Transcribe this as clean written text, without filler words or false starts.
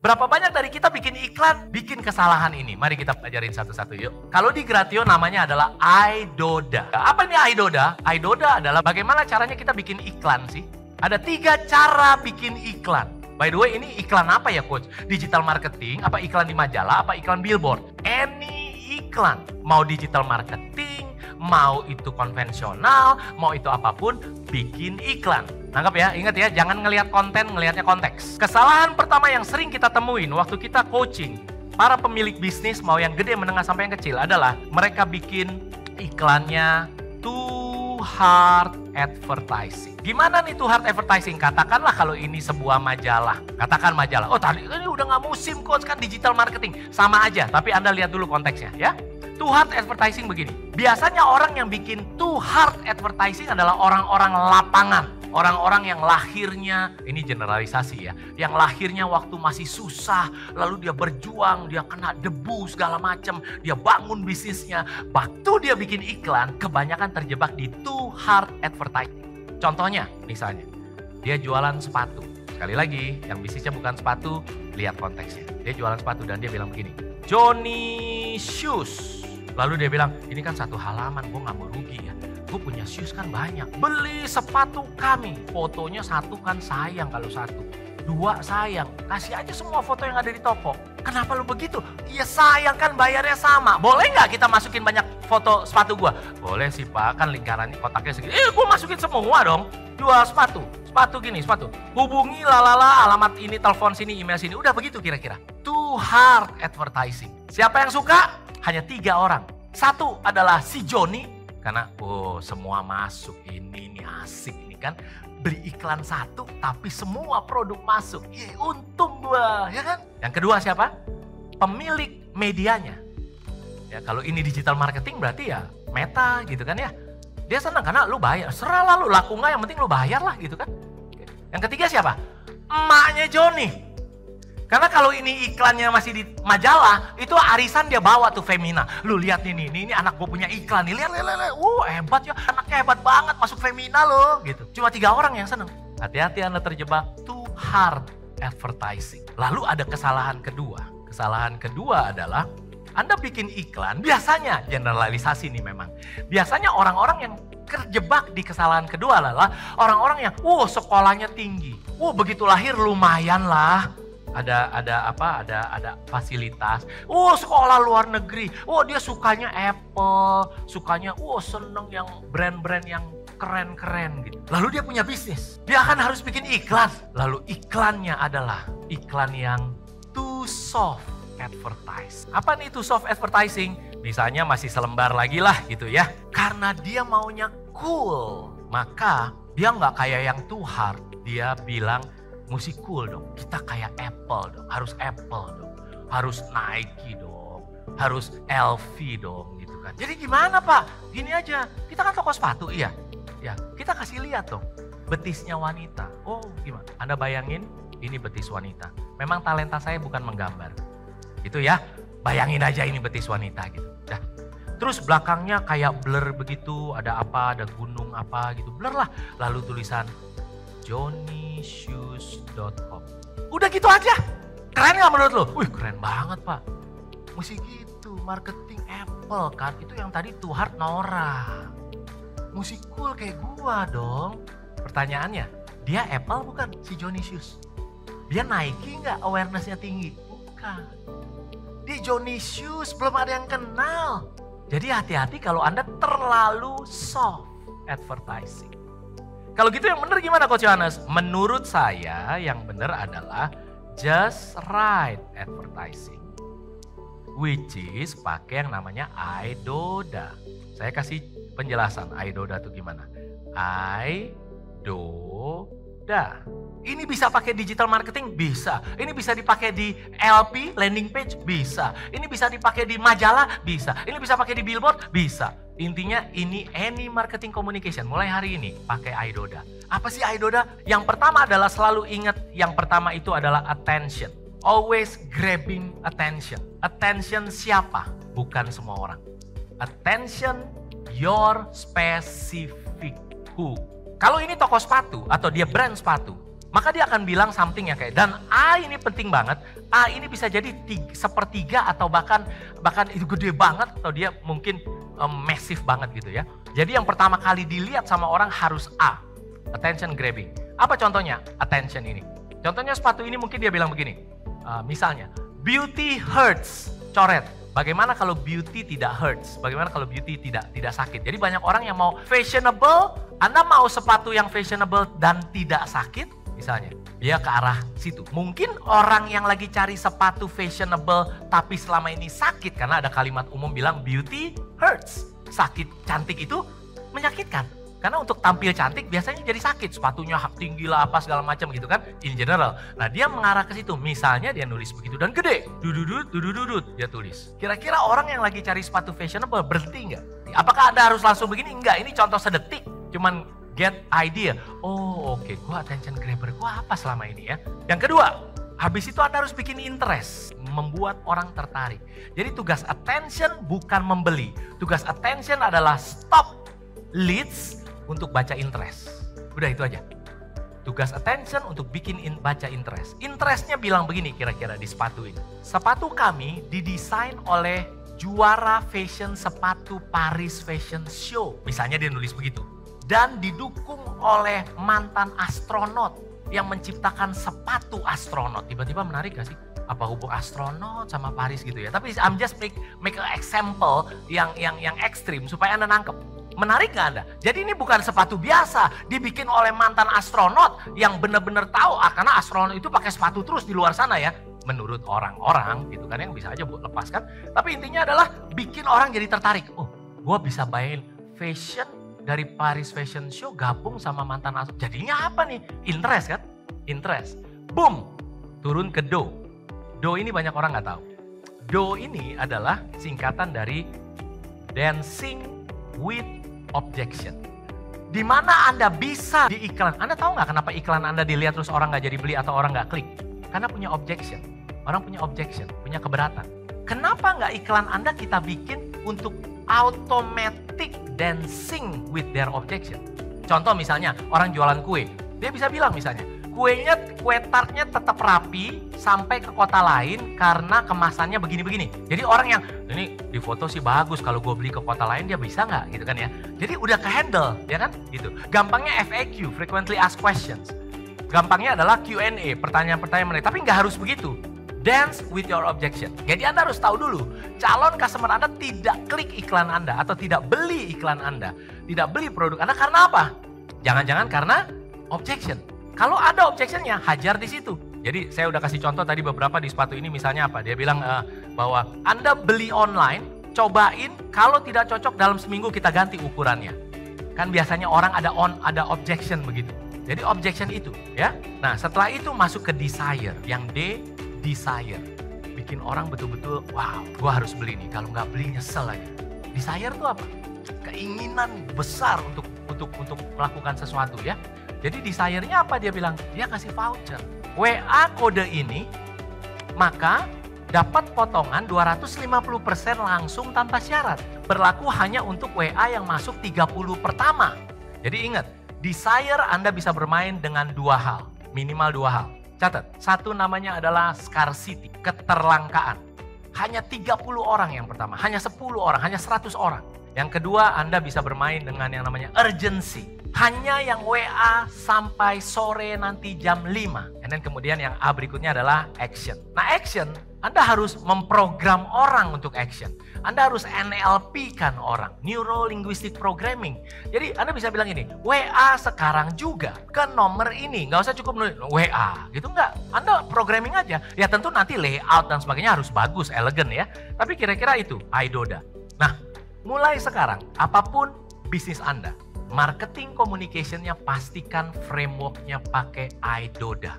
Berapa banyak dari kita bikin iklan, bikin kesalahan ini? Mari kita pelajarin satu-satu yuk. Kalau di Gratio namanya adalah iDoda. Apa ini iDoda? iDoda adalah bagaimana caranya kita bikin iklan sih? Ada 3 cara bikin iklan. By the way, ini iklan apa ya coach? Digital marketing, apa iklan di majalah, apa iklan billboard? Any iklan. Mau digital marketing, mau itu konvensional, mau itu apapun, bikin iklan. Nangkap ya, ingat ya, jangan ngelihat konten, ngelihatnya konteks. Kesalahan pertama yang sering kita temuin waktu kita coaching para pemilik bisnis, mau yang gede, menengah, sampai yang kecil, adalah mereka bikin iklannya too hard advertising. Gimana nih too hard advertising? Katakanlah kalau ini sebuah majalah. Katakan majalah, oh tadi ini udah gak musim coach, kan digital marketing. Sama aja, tapi Anda lihat dulu konteksnya ya. Too hard advertising begini. Biasanya orang yang bikin too hard advertising adalah orang-orang lapangan. Orang-orang yang lahirnya, ini generalisasi ya, yang lahirnya waktu masih susah, lalu dia berjuang, dia kena debu segala macam, dia bangun bisnisnya. Waktu dia bikin iklan, kebanyakan terjebak di too hard advertising. Contohnya, misalnya, dia jualan sepatu. Sekali lagi, yang bisnisnya bukan sepatu, lihat konteksnya. Dia jualan sepatu dan dia bilang begini, Johnny Shoes. Lalu dia bilang, ini kan 1 halaman, gue gak mau rugi ya. Gue punya shoes kan banyak. Beli sepatu kami. Fotonya 1 kan sayang kalau 1. 2 sayang. Kasih aja semua foto yang ada di toko. Kenapa lu begitu? Iya sayang kan bayarnya sama. Boleh gak kita masukin banyak foto sepatu gue? Boleh sih pak, kan lingkarannya kotaknya segini. Gue masukin semua dong. Jual sepatu. Sepatu gini, sepatu. Hubungi lalala, alamat ini, telepon sini, email sini. Udah begitu kira-kira. Too hard advertising. Siapa yang suka? Hanya 3 orang. 1 adalah si Johnny. Karena semua masuk, ini asik ini kan. Beli iklan 1 tapi semua produk masuk. Untung gua, ya kan? Yang kedua siapa? Pemilik medianya. Ya kalau ini digital marketing berarti ya Meta gitu kan ya. Dia senang karena lu bayar. Serahlah lu, laku nggak yang penting lu bayar lah gitu kan. Yang ketiga siapa? Emaknya Johnny. Karena kalau ini iklannya masih di majalah, itu arisan dia bawa tuh Femina. Lu lihat ini anak gue punya iklan nih, lihat. Hebat ya, anaknya hebat banget masuk Femina loh gitu. Cuma 3 orang yang seneng. Hati-hati Anda terjebak too hard advertising. Lalu ada kesalahan kedua. Kesalahan kedua adalah Anda bikin iklan, biasanya generalisasi nih memang. Biasanya orang-orang yang terjebak di kesalahan kedua adalah orang-orang yang sekolahnya tinggi. Begitu lahir lumayan lah. Ada fasilitas. Sekolah luar negeri. Dia sukanya Apple, sukanya seneng yang brand-brand yang keren-keren gitu. Lalu dia punya bisnis. Dia akan harus bikin iklan. Lalu iklannya adalah iklan yang too soft advertise. Apa nih too soft advertising? Misalnya masih selembar lagi lah gitu ya. Karena dia maunya cool, maka dia nggak kayak yang too hard. Dia bilang mesti cool dong, kita kayak Apple dong, harus Apple dong, harus Nike dong, harus LV dong gitu kan. Jadi gimana pak? Gini aja, kita kan toko sepatu iya. Ya, kita kasih lihat dong betisnya wanita. Gimana? Anda bayangin ini betis wanita. Memang talenta saya bukan menggambar. Gitu ya, bayangin aja ini betis wanita gitu. Dah. Terus belakangnya kayak blur begitu, ada apa, ada gunung apa gitu, blur lah. Lalu tulisan johnnyshoes.com. Udah gitu aja. Keren gak menurut lo? Wih keren banget pak. Mesti gitu, marketing Apple kan. Itu yang tadi too hard Nora. Mesti cool kayak gua dong. Pertanyaannya, dia Apple bukan si Johnny Shoes? Dia Nike gak awarenessnya tinggi? Bukan. Dia Johnny Shoes, belum ada yang kenal. Jadi hati-hati kalau Anda terlalu soft advertising. Kalau gitu yang benar gimana Coach Yohanes? Menurut saya yang benar adalah just right advertising. Which is pakai yang namanya iDoda. Saya kasih penjelasan iDoda itu gimana. iDoda. Ini bisa pakai digital marketing? Bisa. Ini bisa dipakai di LP, landing page? Bisa. Ini bisa dipakai di majalah? Bisa. Ini bisa pakai di billboard? Bisa. Intinya ini any marketing communication. Mulai hari ini pakai iDoda. Apa sih iDoda? Yang pertama adalah selalu ingat, yang pertama itu adalah attention. Always grabbing attention. Attention siapa? Bukan semua orang. Attention your specific who. Kalau ini toko sepatu atau dia brand sepatu, Maka dia akan bilang something yang kayak, dan A ini penting banget, A ini bisa jadi sepertiga atau bahkan itu gede banget, atau dia mungkin massive banget gitu ya. Jadi yang pertama kali dilihat sama orang harus A, attention grabbing. Apa contohnya attention ini? Contohnya sepatu ini mungkin dia bilang begini, misalnya, beauty hurts, coret. Bagaimana kalau beauty tidak hurts? Bagaimana kalau beauty tidak sakit? Jadi banyak orang yang mau fashionable, Anda mau sepatu yang fashionable dan tidak sakit? Misalnya, dia ke arah situ. Mungkin orang yang lagi cari sepatu fashionable tapi selama ini sakit karena ada kalimat umum bilang beauty hurts. Sakit, cantik itu menyakitkan. Karena untuk tampil cantik biasanya jadi sakit. Sepatunya tinggi lah apa segala macam gitu kan in general. Nah dia mengarah ke situ. Misalnya dia nulis begitu dan gede. Dududut dia tulis. Kira-kira orang yang lagi cari sepatu fashionable berhenti nggak? Apakah Anda harus langsung begini? Enggak, ini contoh sedetik. Cuman get idea. Oh oke, gua attention grabber gua apa selama ini ya. Yang kedua, habis itu Anda harus bikin interest. Membuat orang tertarik. Jadi tugas attention bukan membeli. Tugas attention adalah stop leads untuk baca interest. Udah itu aja. Tugas attention untuk bikin baca interest. Interestnya bilang begini kira-kira di sepatu ini. Sepatu kami didesain oleh juara fashion sepatu Paris Fashion Show. Misalnya dia nulis begitu. Dan didukung oleh mantan astronot yang menciptakan sepatu astronot. Tiba-tiba menarik gak sih? Apa hubung astronot sama Paris gitu ya? Tapi I'm just make an example yang ekstrim supaya Anda nangkep. Menarik gak Anda? Jadi ini bukan sepatu biasa, dibikin oleh mantan astronot yang benar-benar tahu, karena astronot itu pakai sepatu terus di luar sana ya. Menurut orang-orang gitu kan yang bisa aja buat lepaskan. Tapi intinya adalah bikin orang jadi tertarik. Oh, gue bisa bayain fashion dari Paris Fashion Show gabung sama mantan astronot. Jadinya apa nih? Interest kan? Interest. Boom, turun ke do. Do ini banyak orang gak tahu. Do ini adalah singkatan dari dancing with objection. Di mana Anda bisa di iklan. Anda tahu nggak kenapa iklan Anda dilihat terus orang nggak jadi beli atau orang nggak klik? Karena punya objection. Orang punya objection, punya keberatan. Kenapa nggak iklan Anda kita bikin untuk automatic dancing with their objection? Contoh misalnya orang jualan kue, dia bisa bilang misalnya, kue tartnya tetap rapi sampai ke kota lain karena kemasannya begini-begini. Jadi orang yang ini di foto sih bagus, kalau gue beli ke kota lain dia bisa nggak gitu kan ya. Jadi udah ke handle ya kan gitu. Gampangnya FAQ, frequently asked questions. Gampangnya adalah Q&A, pertanyaan-pertanyaan menarik. Tapi nggak harus begitu. Dance with your objection. Jadi Anda harus tahu dulu, calon customer Anda tidak klik iklan Anda atau tidak beli iklan Anda. Tidak beli produk Anda karena apa? Jangan-jangan karena objection. Kalau ada objectionnya, hajar di situ. Jadi saya udah kasih contoh tadi beberapa di sepatu ini misalnya apa. Dia bilang bahwa Anda beli online, cobain, kalau tidak cocok dalam seminggu kita ganti ukurannya. Kan biasanya orang ada objection begitu. Jadi objection itu ya. Nah setelah itu masuk ke desire. Yang D, desire. Bikin orang betul-betul, wow gua harus beli nih. Kalau nggak beli nyesel lagi. Desire itu apa? Keinginan besar untuk melakukan sesuatu ya. Jadi desire-nya apa dia bilang? Dia kasih voucher. WA kode ini, maka dapat potongan 250% langsung tanpa syarat. Berlaku hanya untuk WA yang masuk 30 pertama. Jadi ingat, desire Anda bisa bermain dengan dua hal. Minimal dua hal. Catat, satu namanya adalah scarcity, keterlangkaan. Hanya 30 orang yang pertama, hanya 10 orang, hanya 100 orang. Yang kedua, Anda bisa bermain dengan yang namanya urgency. Hanya yang WA sampai sore nanti jam 5. Dan kemudian yang A berikutnya adalah action. Nah action, Anda harus memprogram orang untuk action. Anda harus NLP-kan orang, Neuro Linguistic Programming. Jadi Anda bisa bilang ini, WA sekarang juga ke nomor ini. Nggak usah cukup nulis WA, gitu nggak. Anda programming aja. Ya tentu nanti layout dan sebagainya harus bagus, elegan ya. Tapi kira-kira itu, iDoda. Nah, mulai sekarang, apapun bisnis Anda, marketing communication-nya pastikan framework-nya pakai iDoda.